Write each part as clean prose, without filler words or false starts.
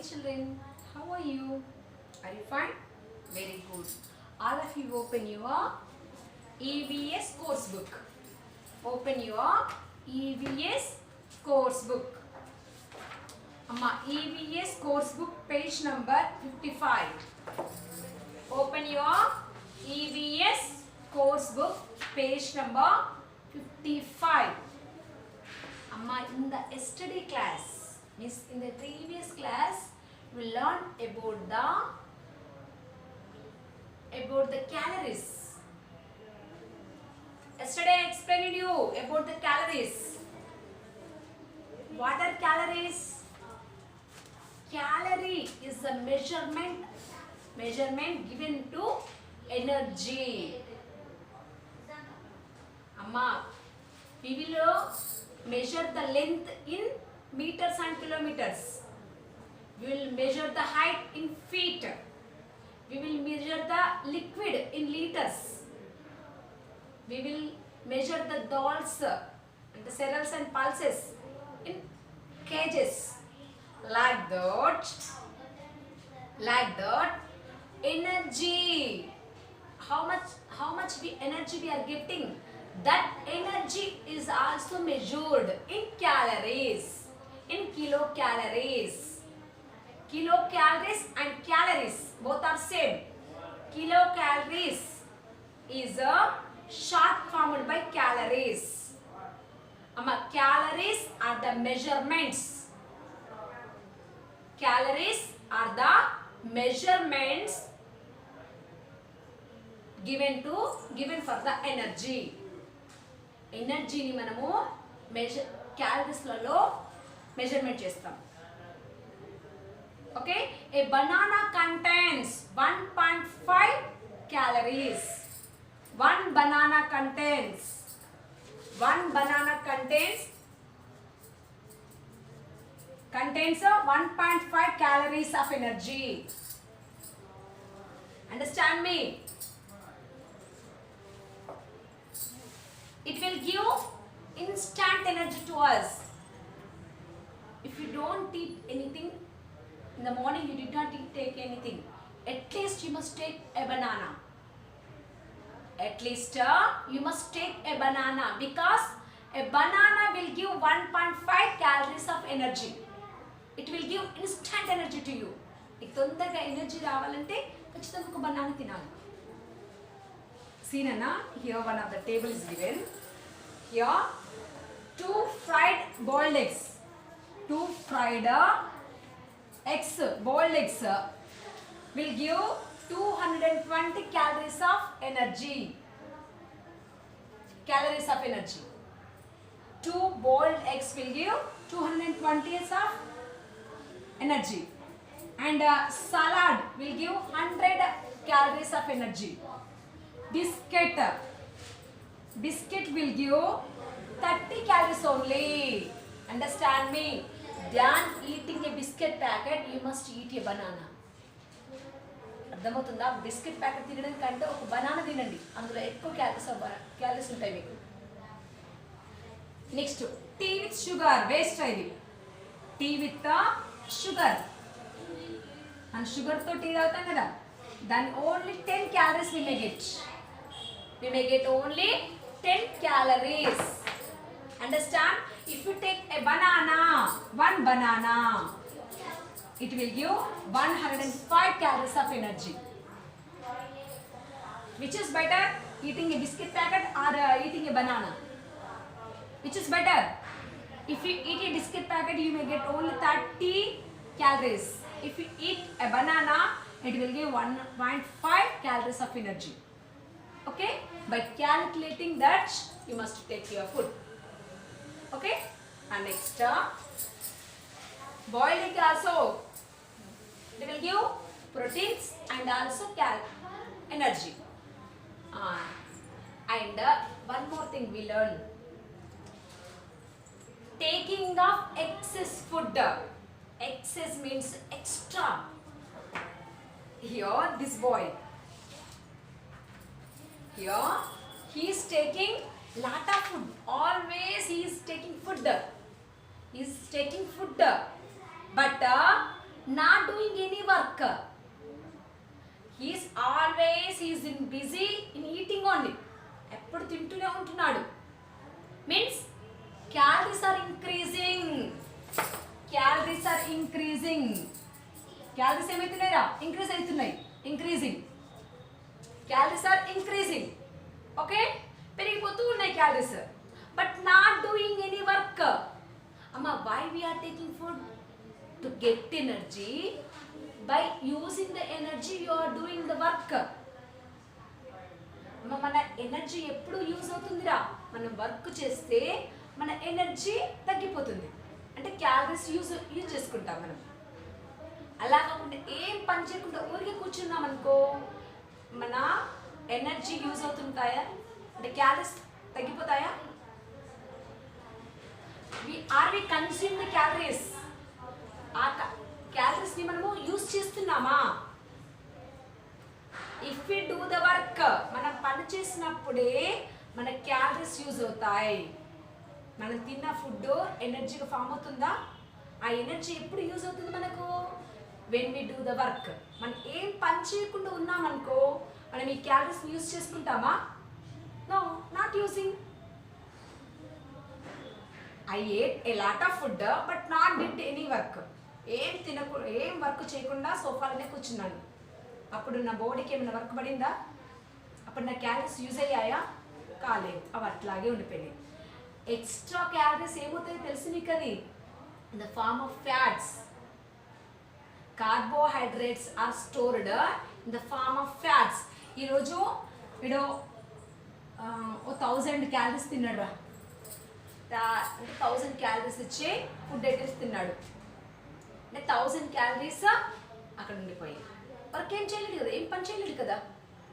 children, how are you? Are you fine? Very good. All of you open your EVS course book. Open your EVS course book. Amma, EVS course book page number 55. Open your EVS course book page number 55. Amma, in the yesterday class, means in the previous class, we learned about the calories. Yesterday I explained you about the calories. What are calories? Calorie is a measurement given to energy. Amma, we will measure the length in meters and kilometers. We will measure the height in feet. We will measure the liquid in liters. We will measure the dolls and the cereals and pulses in kgs. Like that, energy. How much energy we are getting? That energy is also measured in calories, in kilocalories. Kilocalories and calories both are same. Kilocalories is a short formed by calories. Calories are the measurements. Calories are the measurements given for the energy. Energy ni manamu measure calories లలో measurement చేస్తాం. Okay, a banana contains 1.5 calories. One banana contains 1.5 calories of energy. Understand me? It will give instant energy to us. If you don't eat anything in the morning, you did not take anything, at least you must take a banana. At least you must take a banana, because a banana will give 1.5 calories of energy. It will give instant energy to you. మీకు తొందరగా energy రావాలంటే ఖచ్చితంగా ఒక banana తినాలి. See Nana, here one of the table is given. Here 2 fried boiled eggs. 2 fried eggs, boiled eggs will give 220 calories of energy. Calories of energy. 2 boiled eggs will give 220 of energy. And salad will give 100 calories of energy. Biscuit will give 30 calories only. Understand me? Than eating a biscuit packet, you must eat a banana. అర్థమవుతుందా? Biscuit packet తినడం కంటే ఒక banana తినండి, అందులో ఎక్కువ calories ఉంటాయి మీకు. Next, tea with sugar. Waste అయింది. Tea with sugar. అండ్ షుగర్తో టీ తాగుతాం కదా, దాని only 10 calories we may get. We may get only 10 calories. Understand? If you take a banana, one banana, it will give 105 calories of energy. Which is better, eating a biscuit packet or eating a banana? Which is better? If you eat a biscuit packet, you may get only 30 calories. If you eat a banana, it will give 1.5 calories of energy. Okay? By calculating that, you must take your food. Okay? And next, boiled egg also, it will give proteins and also energy. And one more thing we learn, taking of excess food. Excess means extra. Here this boy, here he is taking lot of food. Always he is taking food. He is taking food. But not doing any work. He's in busy in eating only. ఎప్పుడు తింటూనే ఉంటున్నాడు. Means calories are increasing. Calories are increasing. Calories ఏమవుతున్నాయిరా? Increase అవుతున్నాయి. Increasing. Calories are increasing. Okay? పెరిగిపోతూ ఉన్నాయి calories. But not doing any work. Amma, why we are taking food? To get energy. By using the energy you are doing the work. మన energy ఎప్పుడు use అవుతుందిరా? మనం work చేస్తే మన energy తగ్గిపోతుంది. అంటే క్యాలరీస్ యూజ్ చేసుకుంటాం మనం. అలా కాకుండా ఏం పని చేయకుండా ఊరికే కూర్చున్నాం అనుకో, మన ఎనర్జీ యూజ్ అవుతుంటాయా? అంటే క్యాలరీస్ తగ్గిపోతాయా? Are we consume the calories? ఆ క్యాలరీస్ని మనము యూజ్ చేస్తున్నామా? If we do the work, మనం పని చేసినప్పుడే మన క్యాలరీస్ యూజ్ అవుతాయి. మనం తిన్న ఫుడ్ ఎనర్జీగా ఫామ్ అవుతుందా? ఆ ఎనర్జీ ఎప్పుడు యూజ్ అవుతుంది మనకు? When we do the work. మనం ఏం పని చేయకుండా ఉన్నామనుకో, మనం ఈ క్యాలరీస్ యూజ్ చేసుకుంటామా? No, not using. I ate a lot of food but not did any work. ఏం వర్క్ చేయకుండా సోఫాలోనే కూర్చున్నాను. అప్పుడు నా బాడీకి ఏమైనా వర్క్ పడిందా? అప్పుడు నా క్యాలరీస్ యూజ్ అయ్యాయా? కాలేదు. అవి అట్లాగే ఉండిపోయినాయి. ఎక్స్ట్రా క్యాలరీస్ ఏమవుతాయో తెలుసు మీకు? అది in the form of fats. Carbohydrates are stored in the form of fats. ఈరోజు వీడు 1000 క్యాలరీస్ తిన్నాడు రా. అంటే 1000 క్యాలరీస్ ఇచ్చి ఫుడ్ ఐటమ్స్ తిన్నాడు. అంటే 1000 క్యాలరీస్ అక్కడ ఉండిపోయాయి. వర్క్ ఏం చేయలేడు కదా, ఏం పని చేయలేడు కదా.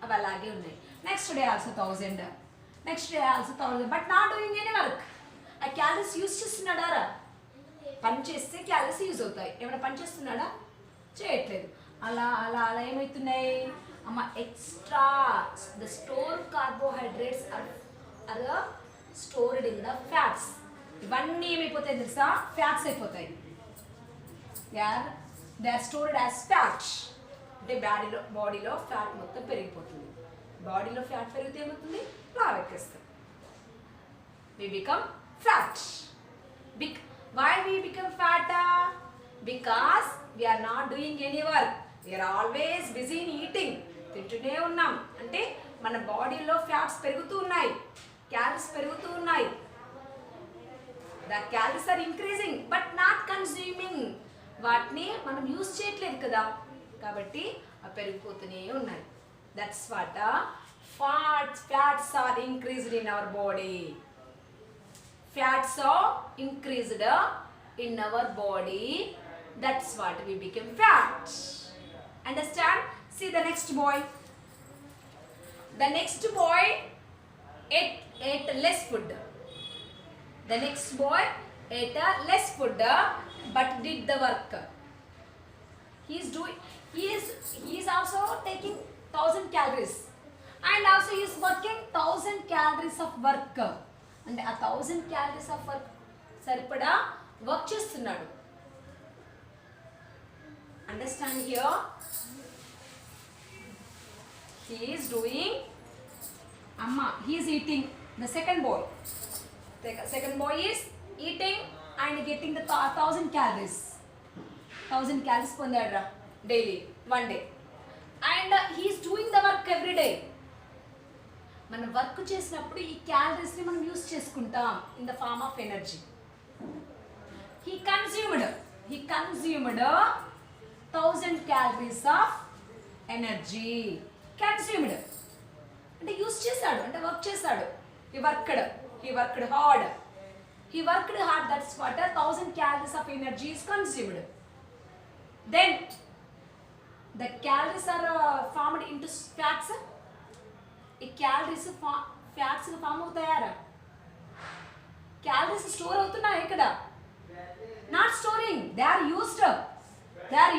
అవి అలాగే ఉన్నాయి. Next day also 1000, next day also 1000, but not doing any work. ఆ క్యాలరీస్ యూజ్ చేస్తున్నాడా రా? పని చేస్తే క్యాలరీస్ యూజ్ అవుతాయి. ఏమైనా పని చేస్తున్నాడా? చేయట్లేదు. అలా అలా అలా ఏమవుతున్నాయి అమ్మ? Extra the store carbohydrates are stored in the fats. ఇవన్నీ ఏమైపోతాయి తెలుసా? ఫ్యాట్స్ అయిపోతాయి. They are stored as fat. అంటే బాడీలో ఫ్యాట్ మొత్తం పెరిగిపోతుంది. బాడీలో ఫ్యాట్ పెరిగితే ఏమవుతుంది? లావెక్కేస్తాం. we become fat. Why we become fat? Because we are not doing any work. We are always busy in eating. తింటూనే ఉన్నాం. అంటే మన బాడీలో ఫ్యాట్స్ పెరుగుతూ ఉన్నాయి, క్యాలరీస్ పెరుగుతూ ఉన్నాయి. The calories are increasing but not consuming. వాటిని మనం యూజ్ చేయట్లేదు కదా, కాబట్టి అవి పెరిగిపోతూనే ఉన్నాయి. That's what fats are increased in our body. Fats are increased in our body. That's what we become fat. Understand? See the next boy. The next boy ate less food. The next boy ate less food but did the work. He is also taking 1000 calories and also he is working 1000 calories of work. And a 1000 calories of work సరిపడా work చేస్తున్నాడు. Understand here? He is doing he is eating. The second boy is eating and getting the 1000 calories. 1000 calories పొందాడు daily, one day. And he is doing the work every day. మనం work చేసినప్పుడు ఈ క్యాలరీస్ని మనం use చేసుకుంటాం in the form of energy. he consumed 1000 calories of energy. Consumed అంటే use చేశాడు, అంటే వర్క్ చేశాడు. he worked hard. That's what 1000 calories of energy is consumed. Then the calories are formed into fats. ఈ calories fats form అవుతాయారా? Calories store అవుతున్నాయి ఇక్కడ? Not storing. They are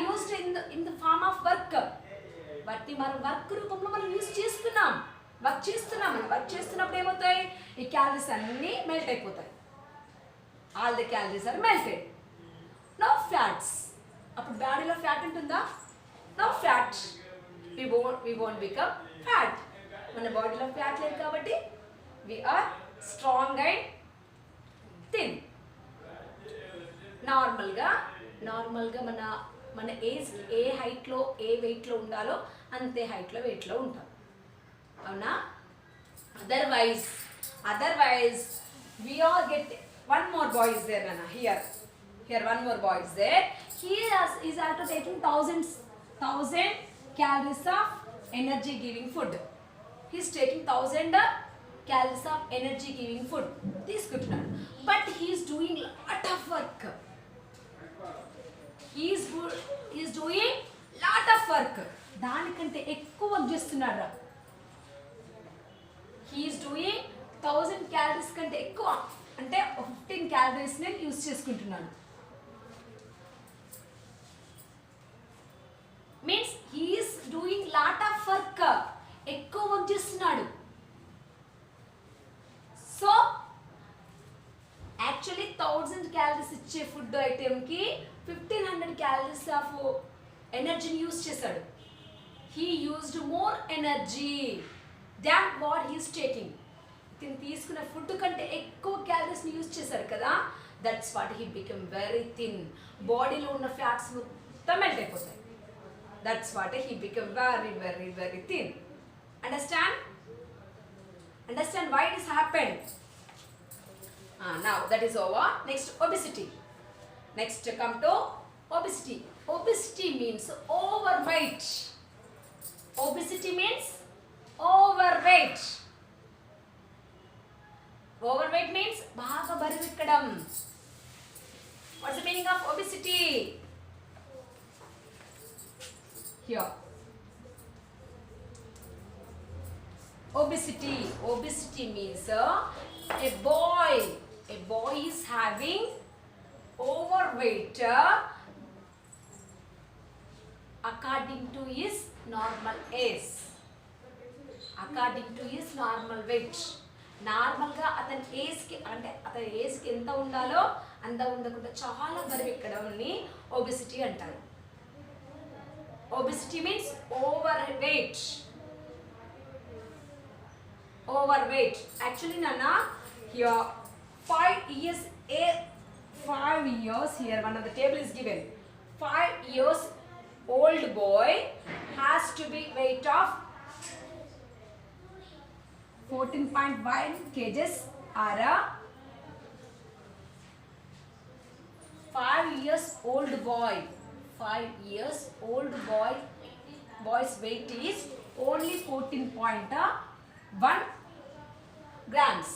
used in the form of work. వాటిని మనం work రూపంలో మనం use చేస్తున్నాం. Work చేస్తున్నప్పుడు ఏమవుతాయి? ఈ క్యాలరీస్ అన్నీ మెల్ట్ అయిపోతాయి. All the calories are melted. Now fats అప్పుడు బాడీలో ఫ్యాట్ ఉంటుందా? No fat. we won't become fat. మన బాడీలో ఫ్యాట్ లేదు కాబట్టి we are strong and thin. నార్మల్గా మన ఏజ్ ఏ హైట్లో ఏ వెయిట్లో ఉండాలో అంతే హైట్లో వెయిట్లో ఉంటాం, అవునా? Otherwise we all get one more boy is there, Nana. Here one more boy is there. He is also taking 1000 calories of energy giving food. He is taking 1000 calories of energy giving food. తీసుకుంటున్నాడు, but he is doing lot of work. He is doing lot of work. దానికంటే ఎక్కువ work చేస్తున్నాడు. He is doing 1000 calories కంటే ఎక్కువ, అంటే 15 calories ని use చేసుకుంటున్నాడు. Means he is doing lot of work. ఎక్కువ వర్క్ చేస్తున్నాడు. సో యాక్చువల్లీ 1000 calories ఇచ్చే ఫుడ్ ఐటెంకి 1500 calories ఆఫ్ ఎనర్జీని యూజ్ చేశాడు. He used more energy than what he is taking. ఇతను తీసుకున్న ఫుడ్ కంటే ఎక్కువ క్యాలరీస్ని యూజ్ చేశారు కదా, that's what he become very thin. బాడీలో ఉన్న ఫ్యాట్స్ మొత్తం మెల్ట్ అయిపోతాయి. That's what he become very very very thin. Understand why this happened? Now that is over. Next, obesity. Next, come to obesity. Obesity means overweight. Obesity means overweight. Overweight means బాగా బరువెక్కడం. What's the meaning of obesity? Here. Obesity means a boy is having overweight according to his normal age. According to his normal weight. నార్మల్గా అతని ఏజ్కి, అంటే అతని ఏజ్కి ఎంత ఉండాలో అంత ఉండకుండా చాలా బరువు ఎక్కడాన్ని ఒబెసిటీ అంటారు. Obesity means overweight. Actually, Nana, here 5 years here, one of the table is given. 5 years old boy has to be weight of 14.1 kgs or 5 years old boy. 5 years old boy's weight is only 14.1 grams.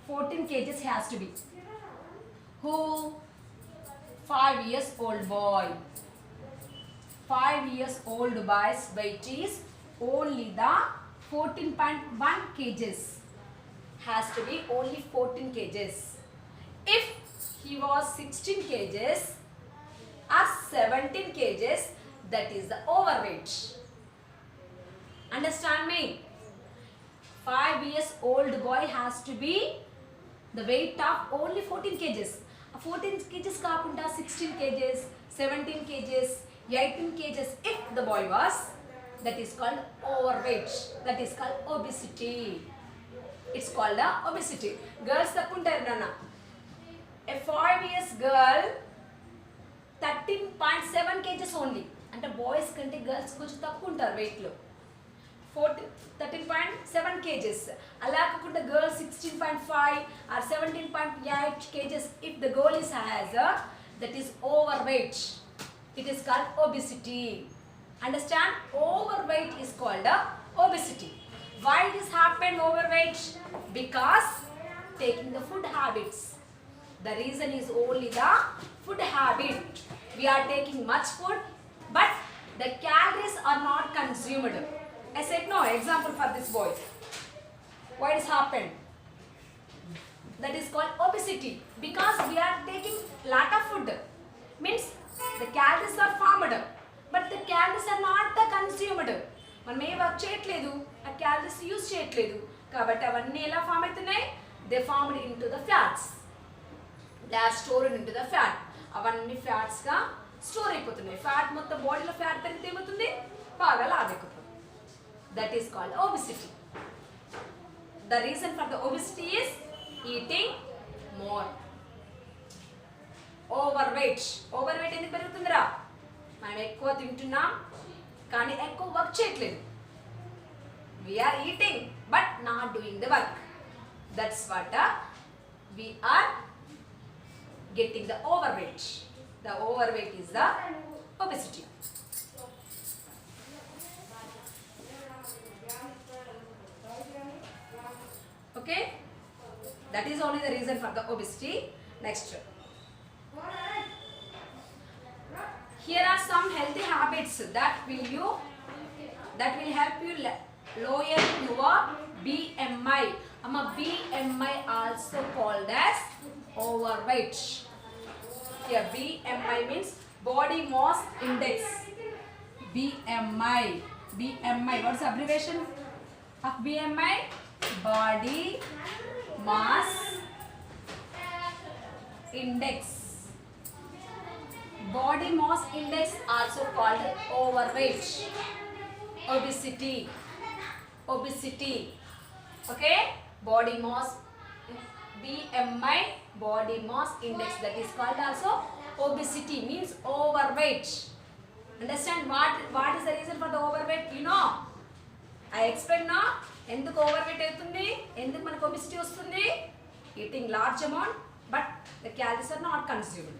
14 kgs has to be. Who? 5 years old boy. 5 years old boy's weight is only the 14.1 kgs. Has to be only 14 kgs. If he was 16 kgs or 17 kgs, that is the overweight. Understand me? 5 years old boy has to be the weight of only 14 kgs. 14 kgs kaakunda 16 kgs, 17 kgs, 18 kgs if the boy was, that is called overweight. That is called obesity. It's called obesity. Girls takkuntaru nana. A 5 years girl 13.7 kgs only. అంటే boys కంటే girls కొంచెం తక్కువ ఉంటారు వెయిట్లో. 13.7 kgs. అలా కాకుండా girl 16.5 or 17.8 kgs if the girl is has that is overweight. It is called obesity. Understand? Overweight is called obesity. Why this happened overweight? Because taking the food habits. The reason is only the food habit. We are taking much food, but the calories are not consumed. I said no. Example for this boy. Why this happened? That is called obesity. Because we are taking lot of food. Means the calories are formed, but the calories are not the consumed. మనం ఏ work చేయట్లేదు, ఆ calories use చేయట్లేదు కాబట్టి అవన్నీ ఎలా form అవుతున్నాయి? They formed into the fats. They are stored into the fat. అవన్నీ ఫ్యాట్స్గా స్టోర్ అయిపోతున్నాయి. ఫ్యాట్ మొత్తం బాడీలో ఫ్యాట్ పెరిగితే ఏమవుతుంది, బాగా లావెక్కుతుంది. That is called obesity. The reason for the obesity is eating more. Overweight ఎందుకు పెరుగుతుందిరా, మనం ఎక్కువ తింటున్నాం కానీ ఎక్కువ వర్క్ చేయట్లేదు. We are eating but not doing the work. That's what we are getting the overweight. The overweight is the obesity. Okay, that is only the reason for the obesity. Next, here are some healthy habits that will help you lower your BMI. BMI also called as overweight. Here BMI means body mass index. BMI, what is the abbreviation of BMI? Body mass index. Body mass index also called overweight. Obesity. Okay, body mass, BMI, body mass index, that is called also obesity, means overweight. Understand what is the reason for the overweight? You know, I explain now. ఎందుకు overweight అవుతుంది, ఎందుకు మనకు obesity వస్తుంది? Eating large amount but the calories are not consumed.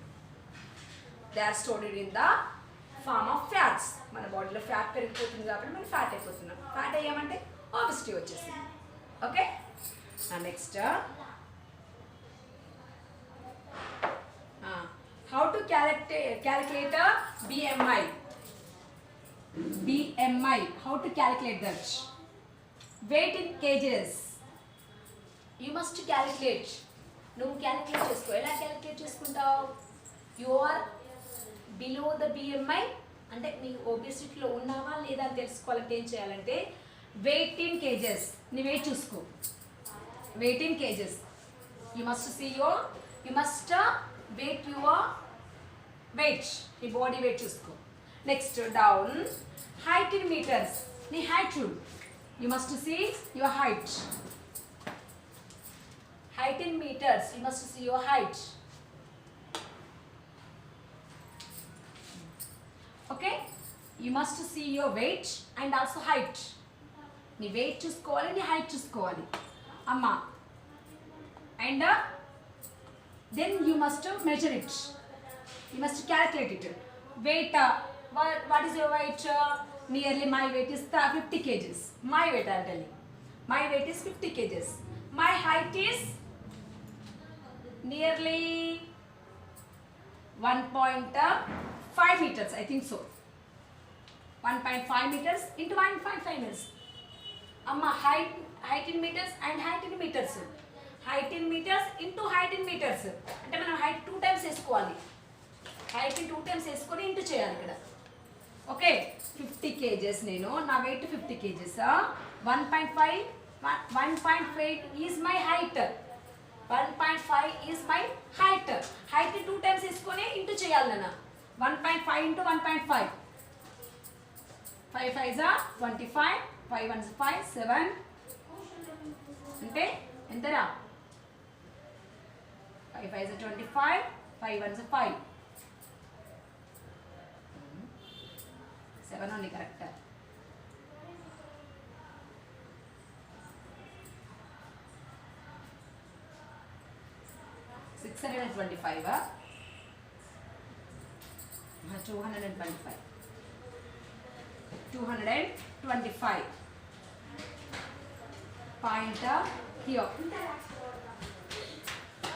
They are stored in the form of fats. మన బాడీలో fat పెరిగిపోతుంది కాబట్టి మనం ఫ్యాట్ అయిపోతున్నాం. ఫ్యాట్ అయ్యామంటే obesity వచ్చేసింది. Okay, and next, how to calculate a BMI. How to calculate that? Weight in kgs. You must calculate. నువ్వు calculate చేసుకో. ఎలా క్యాలిక్యులేట్ చేసుకుంటావు? You are below the BMI అంటే నీ ఒబెసిటీలో ఉన్నావా లేదా అని తెలుసుకోవాలంటే ఏం చేయాలంటే weight in kgs. నీ వెయిట్ చూసుకో. weight in kgs. You must weight your weight. నీ బాడీ వెయిట్ చూసుకో. Next down, height in meters. నీ హైట్ చూడు. You must see your height. Height in meters. You must see your height. Okay? You must see your weight and also height. నీ weight చూసుకోవాలి, నీ height చూసుకోవాలి అమ్మా. And then you must measure it. You must calculate it. Weight, what is your weight? Nearly my weight is 50 kgs. My weight I tell you. My weight is 50 kgs. My height is nearly 1.5 meters, I think so. 1.5 meters into 1.5 meters. అమ్మ height in meters and height in meters. Height in meters into height in meters. అంటే మనం height 2 times వేసుకోవాలి. height 2 times వేసుకొని into చేయాలి ఇక్కడ. Okay, 50 kgs నేను, నా wait 50 kgs. 1.5 is my height. 1.5 is my height. height 2 times వేసుకొని into చేయాలి నాన్న. 1.5 into 1.5. 5 5s are 25. 5 1s 5, 7 అంటే ఎంతరా? 5 5s 25, 5 1s 5, 7 only correct. 625, 225, 225. Point here.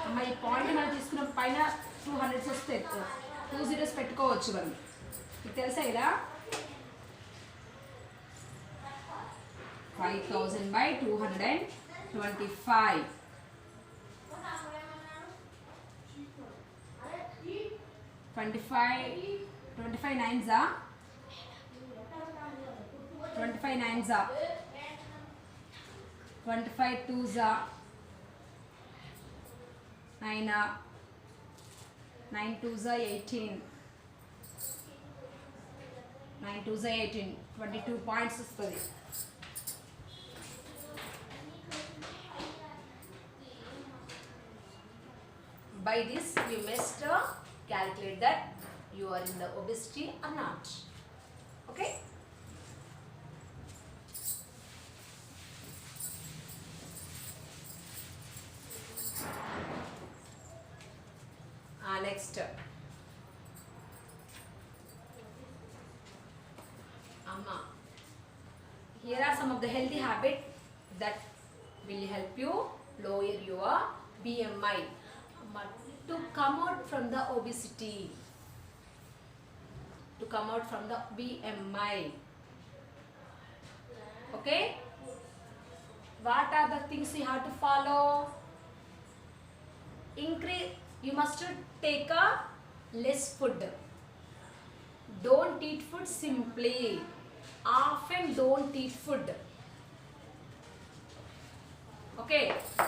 అమ్మ ఈ పాయింట్ మనం తీసుకున్న పైన 200 వస్తే 2 zeros పెట్టుకోవచ్చు మనం. మీకు తెలుసా ఇలా? 5000 by 225. 25 nines are 25 nines are 25 twos are 9 are 9 twos are 18, 9 2 18, 22 points వస్తుంది. By this you must calculate that you are in the obesity or not. Okay. Next, Amma, here are some of the healthy habits that will help you lower your BMI to come out from the obesity, to come out from the BMI. Okay, what are the things you have to follow? Increase, you must take a less food. Don't eat food simply. Often don't eat food. Okay,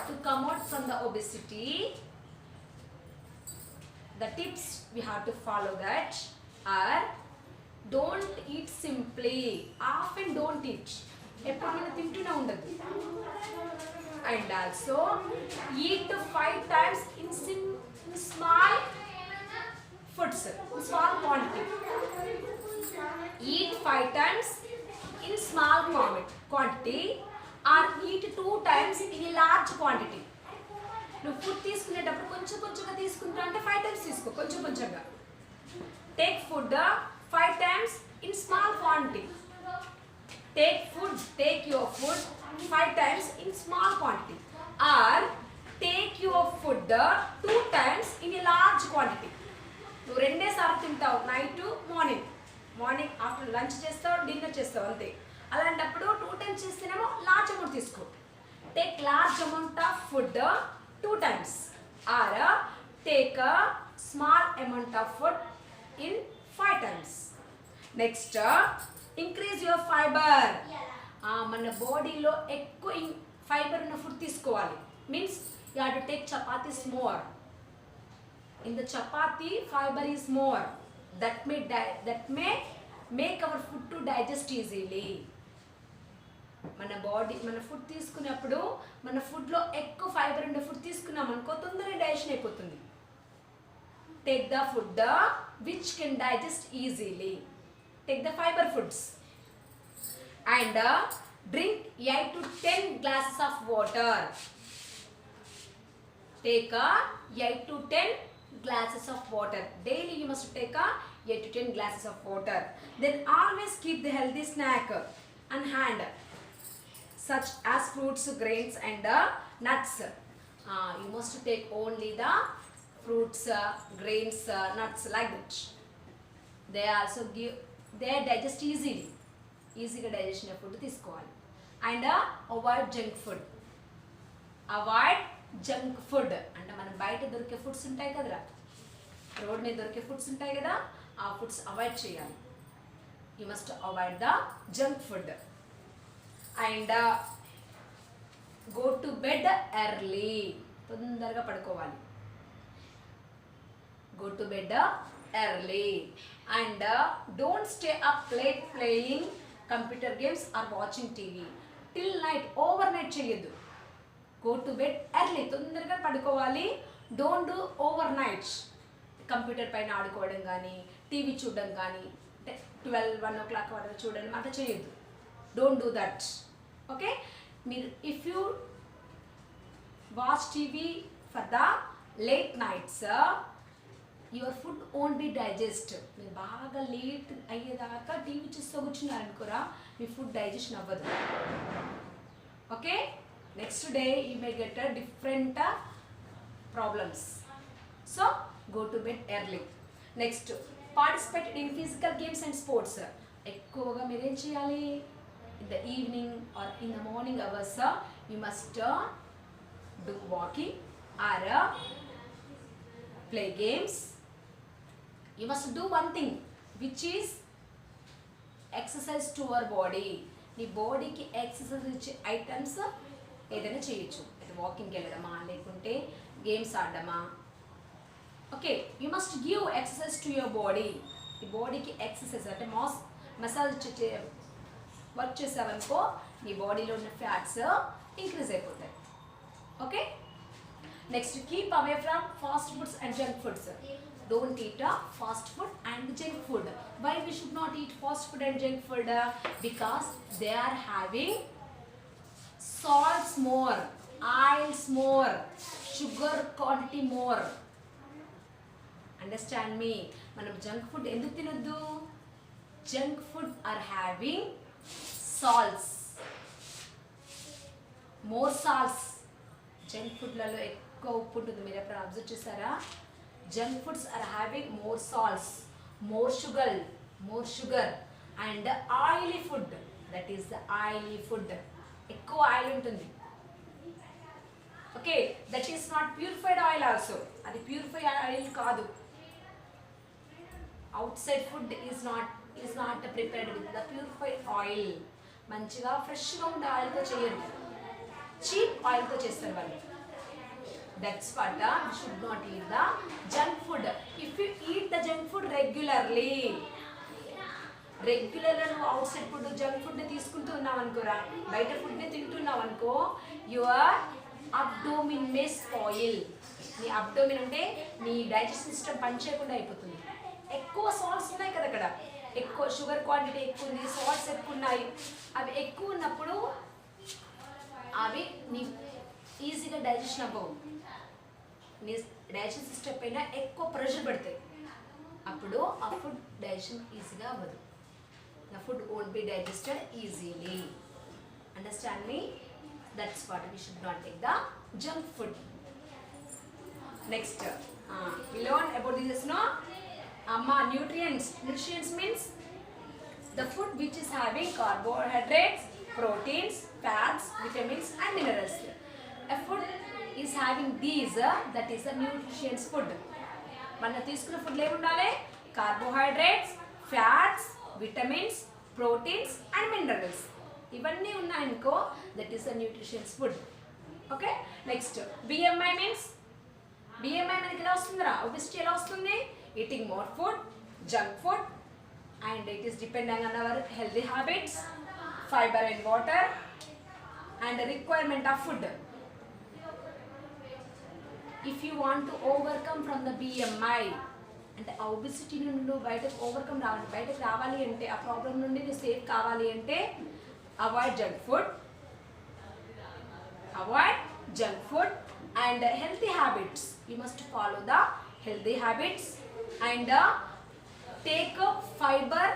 to come out from the obesity, the tips we have to follow that are: don't eat simply. Often don't eat. ఎప్పుడు మనం తింటూనే ఉండదు. And also eat 5 times in small foods, in small quantity. Eat 5 times in small quantity or eat 2 times in a large quantity. నువ్వు food తీసుకునేటప్పుడు కొంచెం కొంచెంగా తీసుకుంటా అంటే 5 times తీసుకో, కొంచెం కొంచెంగా. Take food 5 times in small quantity. Take your food 5 times in small quantity, or take your food 2 times in a large quantity. నువ్వు రెండే సార్లు తింటావు, నైట్ మార్నింగ్ ఆఫ్టర్ లంచ్ చేస్తావు, డిన్నర్ చేస్తావు అంతే. అలాంటప్పుడు 2 times చేస్తేనేమో లార్జ్ అమౌంట్ తీసుకో. Take large amount of food 2 times, or take a small amount of food in 5 times. Next, increase your fiber. మన బాడీలో ఎక్కువ ఫైబర్ ఉన్న ఫుడ్ తీసుకోవాలి. Means you have to take chapatis more. In the chapati, fiber is more. That may make our food to digest easily. మన food తీసుకున్నప్పుడు మన ఫుడ్లో ఎక్కువ ఫైబర్ ఉండే ఫుడ్ తీసుకున్నాం అనుకో తొందరగా డైజెషన్ అయిపోతుంది. Take the food which can digest easily. Take the fiber foods. And drink 8 to 10 glasses of water. Take 8 to 10 glasses of water. Daily you must take 8 to 10 glasses of water. Then always keep the healthy snack on hand, such as fruits, grains and nuts. You must take only the fruits, grains, nuts like that. They also digest ఈజీగా digestion food తీసుకోవాలి. And avoid junk food. అంటే మనం బయట దొరికే foods ఉంటాయి కదరా, road మీద దొరికే ఫుడ్స్ ఉంటాయి కదా, ఆ ఫుడ్స్ అవాయిడ్ చేయాలి. You must avoid the junk food. And go to bed early. తొందరగా పడుకోవాలి. Go to bed early. And don't stay up late playing computer games or watching TV till night. Overnight చేయొద్దు. Go to bed early. తొందరగా పడుకోవాలి. Don't do overnight. Computer పైన ఆడుకోవడం కానీ, TV చూడడం కానీ, 12-1 o'clock వరకు చూడడం అట్లా చేయొద్దు. Don't do that. Okay? మీరు if you watch TV for the late nights, your food won't be digest. మీరు బాగా లేట్ అయ్యేదాకా టీవీ చూస్తూ కూర్చున్నారనుకోరా, మీ ఫుడ్ డైజెషన్ అవ్వదు. Okay, next day you may get different problems. So go to bed early. Next, participate in physical games and sports. ఎక్కువగా మీరేం చేయాలి? In the evening or in the morning hours you must do walking are play games. You must do one thing which is exercise to our body. నీ బాడీకి exercise ఇచ్చే items ఏదైనా చేయొచ్చు. వాకింగ్కి వెళ్ళడమా, లేకుంటే గేమ్స్ ఆడడమా. Okay, you must give exercise to your body. ఈ బాడీకి ఎక్సర్సైజ్ అంటే మసాజ్ వర్క్ చేసావనుకో నీ బాడీలో ఉన్న ఫ్యాట్స్ ఇంక్రీజ్ అయిపోతాయి. Okay, next keep away from fast foods and junk foods. Don't eat fast food and junk food. Why we should not eat fast food and junk food? Because they are having salts more, oils more, sugar quantity more. Understand me? Manam junk food enduku tinoddu? Junk food are having salts, more salts. Junk food లలో ఎక్కువ ఉప్పు ఉంటుంది. మీరు ఎప్పుడు observe చేశారా? Junk foods are having more salts, more sugar and oily food. That is the oily food. Ekku oil untundi. Okay, that is not purified oil also. Adi purified oil kaadu. Outside food is not prepared with the purified oil. Manchiga fresh ga unde oil tho cheyaru. Cheap oil tho chestaru vallu. That's what we should not eat the junk food. If you eat the junk food regularly outside food junk food తీసుకుంటున్నావు అనుకోరా, బయట food తింటున్నావు అనుకో, your abdomen May spoil. నీ abdomen అంటే నీ digestion system పనిచేయకుండా అయిపోతుంది. ఎక్కువ సాల్ట్స్ ఉన్నాయి కదా అక్కడ, ఎక్కువ షుగర్ క్వాంటిటీ ఎక్కువ ఉంది, సాల్ట్స్ ఎక్కువ ఉన్నాయి. అవి ఎక్కువ ఉన్నప్పుడు అవి నీ ఈజీగా డైజెషన్ అవ్వవు. నీ డైజెషన్ సిస్టమ్ పైన ఎక్కువ ప్రెషర్ పడతాయి. అప్పుడు ఆ ఫుడ్ డైజెషన్ ఈజీగా అవ్వదు. The food won't be digested easily. Understand me? That's what we should not take the junk food. Next we learn about this, no? Nutrients means the food which is having carbohydrates, proteins, fats, vitamins and minerals. A food is having these, that is a nutritious food. మన తీసుకున్న food ఏమి ఉండాలి? Carbohydrates, fats, vitamins, proteins and minerals. ఇవన్నీ ఉన్నాయనుకో that is a nutritious food. Okay, next BMI means, BMI మనకి ఎలా వస్తుందిరా? Obesity ఎలా వస్తుంది? Eating more food, junk food and it is depending on our healthy habits, fibre and water and requirement of food. If you want to overcome from the BMI అంటే ఆ obesity నుండి బయటకు overcome రావాలి, బయటకు రావాలి అంటే ఆ ప్రాబ్లం నుండి నువ్వు సేఫ్ కావాలి అంటే avoid junk food and healthy habits. You must follow the healthy habits and take fibre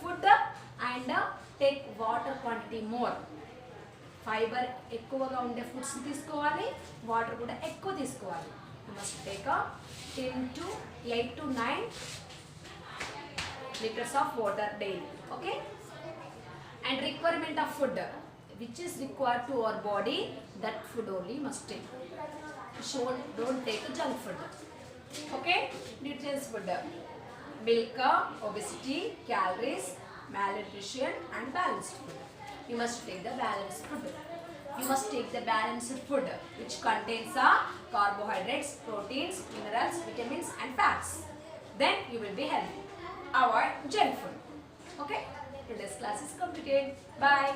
food and take water quantity more. Fibre ఎక్కువగా ఉండే ఫుడ్స్ తీసుకోవాలి, వాటర్ కూడా ఎక్కువ తీసుకోవాలి. You must take 8 to 9 liters of water daily. Okay, and requirement of food which is required to our body, that food only must take. Don't take junk food. Okay, nutritious food, milk, obesity, calories, malnutrition and balanced food. You must take the balanced food. You must take the balanced food which contains carbohydrates, proteins, minerals, vitamins and fats. Then you will be healthy. Avoid junk food. Okay? Today's class is completed. Bye.